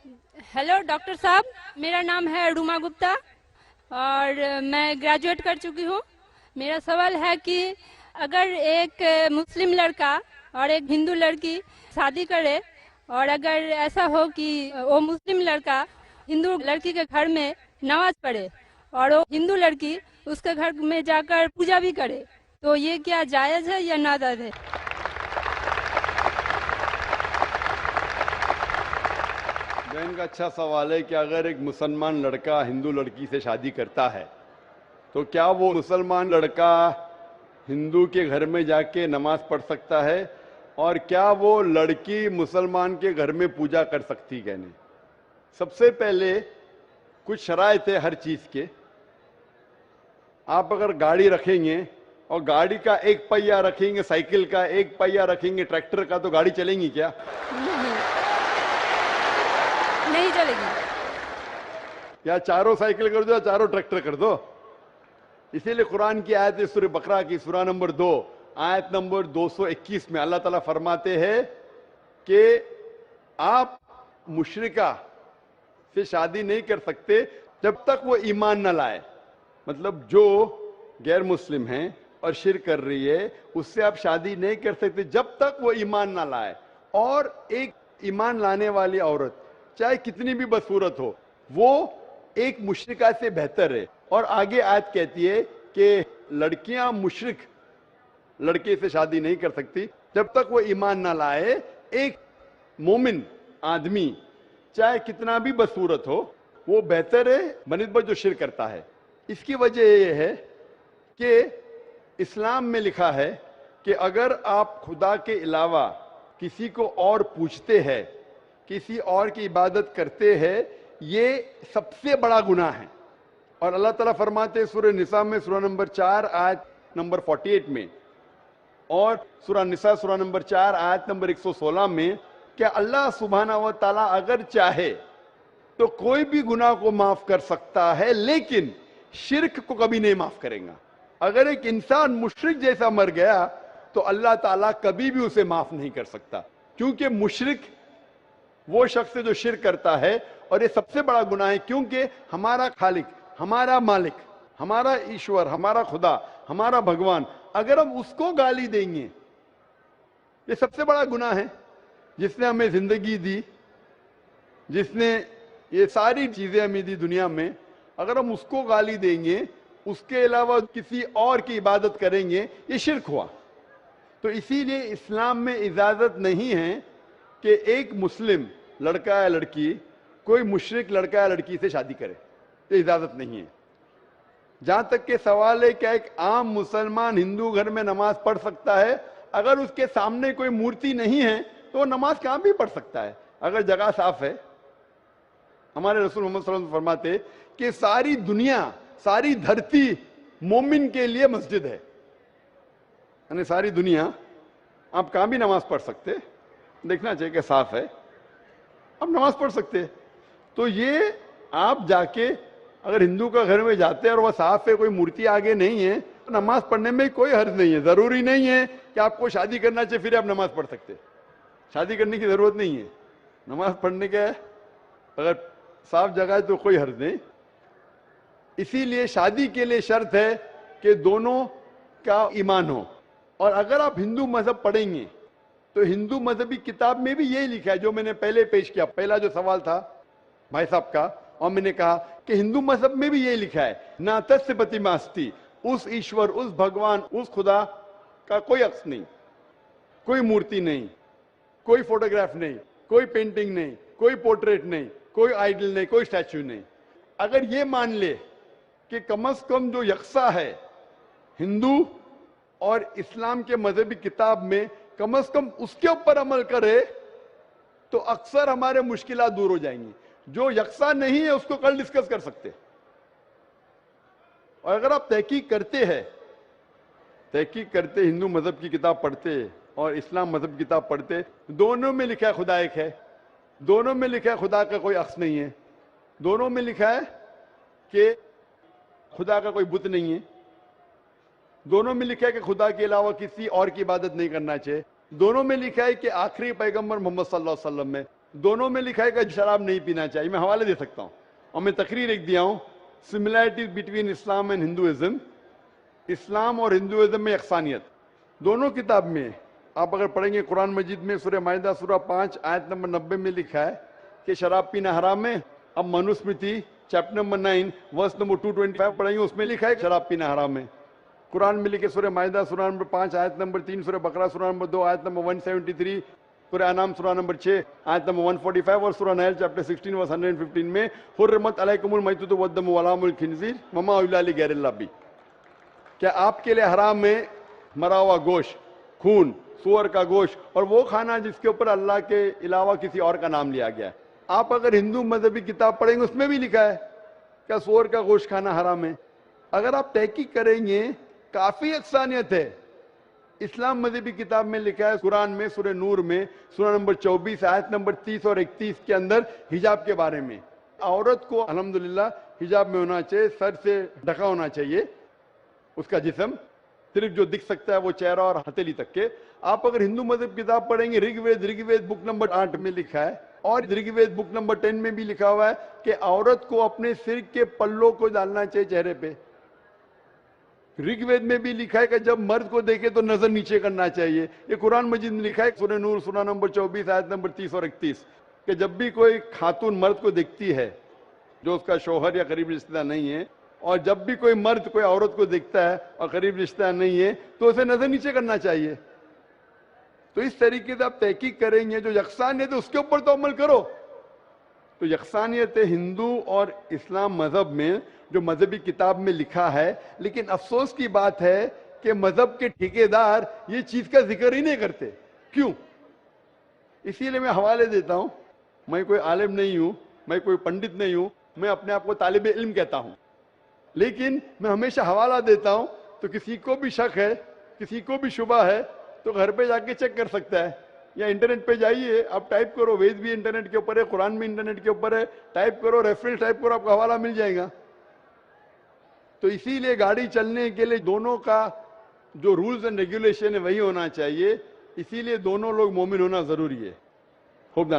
Hello doctor साहब, मेरा नाम है रूमा गुप्ता और मैं ग्रेजुएट कर चुकी हूँ। मेरा सवाल है कि अगर एक मुस्लिम लड़का और एक हिंदू लड़की शादी करे और अगर ऐसा हो कि वो मुस्लिम लड़का हिंदू लड़की के घर में नमाज पढ़े और वो हिंदू लड़की उसके घर में जाकर पूजा भी करे, तो ये क्या जायज़ है या नाजायज़ है? बहन का अच्छा सवाल है कि अगर एक मुसलमान लड़का हिंदू लड़की से शादी करता है तो क्या वो मुसलमान लड़का हिंदू के घर में जाके नमाज पढ़ सकता है, और क्या वो लड़की मुसलमान के घर में पूजा कर सकती है? नहीं। सबसे पहले कुछ शराइत है हर चीज के। आप अगर गाड़ी रखेंगे और गाड़ी का एक पहिया रखेंगे, साइकिल का एक पहिया रखेंगे, ट्रैक्टर का, तो गाड़ी चलेंगी क्या? नहीं चलेगी। या चारों साइकिल कर दो या चारों ट्रैक्टर कर दो। इसीलिए कुरान की आयत है सूरह बकरा की सूरा नंबर 2 आयत नंबर 221 में अल्लाह ताला फरमाते हैं कि आप मुशरिका से शादी नहीं कर सकते जब तक वो ईमान न लाए। मतलब जो गैर मुस्लिम है और शिर्क कर रही है उससे आप शादी नहीं कर सकते जब तक वो ईमान ना लाए। और एक ईमान लाने वाली औरत चाहे कितनी भी बदसूरत हो वो एक मुशरिका से बेहतर है। और आगे आयत कहती है कि लड़कियां मुशरिक लड़के से शादी नहीं कर सकती जब तक वो ईमान ना लाए। एक मोमिन आदमी चाहे कितना भी बदसूरत हो वो बेहतर है बनिस्बत जो शिर्क करता है। इसकी वजह यह है कि इस्लाम में लिखा है कि अगर आप खुदा के अलावा किसी को और पूछते हैं, किसी और की इबादत करते हैं, ये सबसे बड़ा गुनाह है। और अल्लाह ताला फरमाते हैं सूरह निसा में सूरा नंबर 4 आयत नंबर 48 में और सूरा निसा सूरा नंबर 4 आयत नंबर 116 में कि अल्लाह सुब्हाना व तआला अगर चाहे तो कोई भी गुनाह को माफ कर सकता है लेकिन शिर्क को कभी नहीं माफ करेगा। अगर एक इंसान मुशरिक जैसा मर गया तो अल्लाह ताला कभी भी उसे माफ नहीं कर सकता, क्योंकि मुशरिक वो शख्स है जो शिर्क करता है। और ये सबसे बड़ा गुनाह है क्योंकि हमारा खालिक, हमारा मालिक, हमारा ईश्वर, हमारा खुदा, हमारा भगवान, अगर हम उसको गाली देंगे, ये सबसे बड़ा गुनाह है। जिसने हमें जिंदगी दी, जिसने ये सारी चीजें हमें दी दुनिया में, अगर हम उसको गाली देंगे, उसके अलावा किसी और की इबादत करेंगे, ये शिर्क हुआ। तो इसीलिए इस्लाम में इजाजत नहीं है कि एक मुस्लिम लड़का या लड़की कोई मुशरिक लड़का या लड़की से शादी करे, तो इजाजत नहीं है। जहां तक के सवाल है क्या एक आम मुसलमान हिंदू घर में नमाज पढ़ सकता है? अगर उसके सामने कोई मूर्ति नहीं है तो वो नमाज कहां भी पढ़ सकता है अगर जगह साफ है। हमारे रसूल मोहम्मद सल्लल्लाहु अलैहि वसल्लम फरमाते कि सारी दुनिया, सारी धरती मोमिन के लिए मस्जिद है। यानी सारी दुनिया आप कहां भी नमाज पढ़ सकते, देखना चाहिए कि साफ है, आप नमाज पढ़ सकते। तो ये आप जाके अगर हिंदू का घर में जाते हैं और वह साफ है, कोई मूर्ति आगे नहीं है, तो नमाज पढ़ने में कोई हर्ज नहीं है। जरूरी नहीं है कि आपको शादी करना चाहिए फिर आप नमाज पढ़ सकते, शादी करने की जरूरत नहीं है। नमाज पढ़ने के अगर साफ जगह है तो कोई हर्ज नहीं। इसीलिए शादी के लिए शर्त है कि दोनों का ईमान हो। और अगर आप हिंदू मजहब पढ़ेंगे तो हिंदू मजहबी किताब में भी यही लिखा है जो मैंने पहले पेश किया, पहला जो सवाल था भाई साहब का, और मैंने कहा कि हिंदू मजहब में भी यही लिखा है, ना तस्य प्रतिमास्ति, उस ईश्वर, उस भगवान, उस खुदा का कोई अक्स नहीं, कोई मूर्ति नहीं, कोई फोटोग्राफ नहीं, कोई पेंटिंग नहीं, कोई पोर्ट्रेट नहीं, कोई आइडल नहीं, कोई स्टैच्यू नहीं। अगर ये मान ले कि कम से कम जो यकसा है हिंदू और इस्लाम के मजहबी किताब में, कम से कम उसके ऊपर अमल करे तो अक्सर हमारे मुश्किलात दूर हो जाएंगी। जो यकसा नहीं है उसको कल डिस्कस कर सकते। और अगर आप तहकीक करते हिंदू मजहब की किताब पढ़ते और इस्लाम मजहब की किताब पढ़ते, दोनों में लिखा है खुदा एक है, दोनों में लिखा है खुदा का कोई अक्स नहीं है, दोनों में लिखा है कि खुदा का कोई बुत नहीं है, दोनों में लिखा है कि खुदा के अलावा किसी और की इबादत नहीं करना चाहिए, दोनों में लिखा है कि आखिरी पैगंबर मोहम्मद सल्लल्लाहु अलैहि वसल्लम में دونوں میں لکھا ہے کہ شراب نہیں پینا چاہیے. میں حوالے دے سکتا ہوں اور میں تقریر ایک دیا ہوں, similarities between Islam and Hinduism. اسلام اور ہندوازم میں یکسانیت دونوں کتاب میں. آپ اگر پڑھیں گے قرآن مجید میں سورہ مائدہ سورہ 5 آیت نمبر 90 میں لکھا ہے کہ شراب پینا حرام ہے. اب Manusmriti chapter number 9 verse number 225 پڑھیں گے, اس میں لکھا ہے کہ شراب پینا حرام ہے. قرآن میں لکھے سورہ مائدہ سورہ نمبر 5 آیت نمبر 3, سورہ بقرہ سورہ نمبر 2 آیت نمبر 173, سورہ انعام سورہ نمبر 6 آیت نمبر 145 اور سورہ نحل چیپٹر 16 ورس 115 میں حرمت علیکم المیتۃ والدم ولحم الخنزیر وما اہل لغیر اللہ بھی. کیا آپ کے لیے حرام ہے مرا ہوا گوشت, خون, سور کا گوشت اور وہ کھانا جس کے اوپر اللہ کے علاوہ کسی اور کا نام لیا گیا ہے. آپ اگر ہندو مذہبی کتاب پڑھیں گے اس میں بھی لکھا ہے کیا سور کا گوشت کھانا حرام ہے. اگر آپ تحقیق کریں گے کافی یکسانیت ہے. اسلام مذہبی کتاب میں لکھا ہے قرآن میں سورہ نور میں سورہ نمبر 24 آیت نمبر 30 اور 31 کے اندر حجاب کے بارے میں. عورت کو الحمدللہ حجاب میں ہونا چاہیے, سر سے ڈھکا ہونا چاہیے اس کا جسم, صرف جو دکھ سکتا ہے وہ چہرہ اور ہتھیلی تک کے. آپ اگر ہندو مذہب کتاب پڑھیں گے رگ وید بک نمبر 8 میں لکھا ہے اور رگ وید بک نمبر 10 میں بھی لکھا ہوا ہے کہ عورت کو اپنے سر کے پلوں کو ڈالنا چاہیے چہرے پہ. رگ وید میں بھی لکھا ہے کہ جب مرد کو دیکھے تو نظر نیچے کرنا چاہیے. یہ قرآن مجید میں لکھا ہے سورہ نور سورہ نمبر 24 آیت نمبر 30 اور 31 کہ جب بھی کوئی خاتون مرد کو دیکھتی ہے جو اس کا شوہر یا قریب رشتہ دار نہیں ہے, اور جب بھی کوئی مرد کوئی عورت کو دیکھتا ہے اور قریب رشتہ دار نہیں ہے تو اسے نظر نیچے کرنا چاہیے. تو اس طریقے سے آپ تحقیق کریں گے جو یکسانیت ہے اس کے اوپر تو عمل کرو. تو یکسانیت ہندو اور اسلام مذہب میں جو مذہبی کتاب میں لکھا ہے, لیکن افسوس کی بات ہے کہ مذہب کے ٹھیکیدار یہ چیز کا ذکر ہی نہیں کرتے. کیوں؟ اسی لیے میں حوالے دیتا ہوں. میں کوئی عالم نہیں ہوں, میں کوئی پنڈت نہیں ہوں, میں اپنے آپ کو طالب علم کہتا ہوں, لیکن میں ہمیشہ حوالہ دیتا ہوں. تو کسی کو بھی شک ہے, کسی کو بھی شبہ ہے تو گھر پہ جا کے چیک کر سکتا ہے, یا انٹرنیٹ پہ جائیے, آپ ٹائپ کرو, وید بھی انٹرنیٹ کے اوپر ہے, قرآن بھی انٹرنیٹ کے اوپر ہے, ٹائپ کرو, ریفرنس ٹائپ کرو, آپ کو حوالہ مل جائے گا. تو اسی لیے گاڑی چلنے کے لیے دونوں کا جو رولز اینڈ ریگولیشن ہے وہی ہونا چاہیے. اسی لیے دونوں لوگ مومن ہونا ضروری ہے.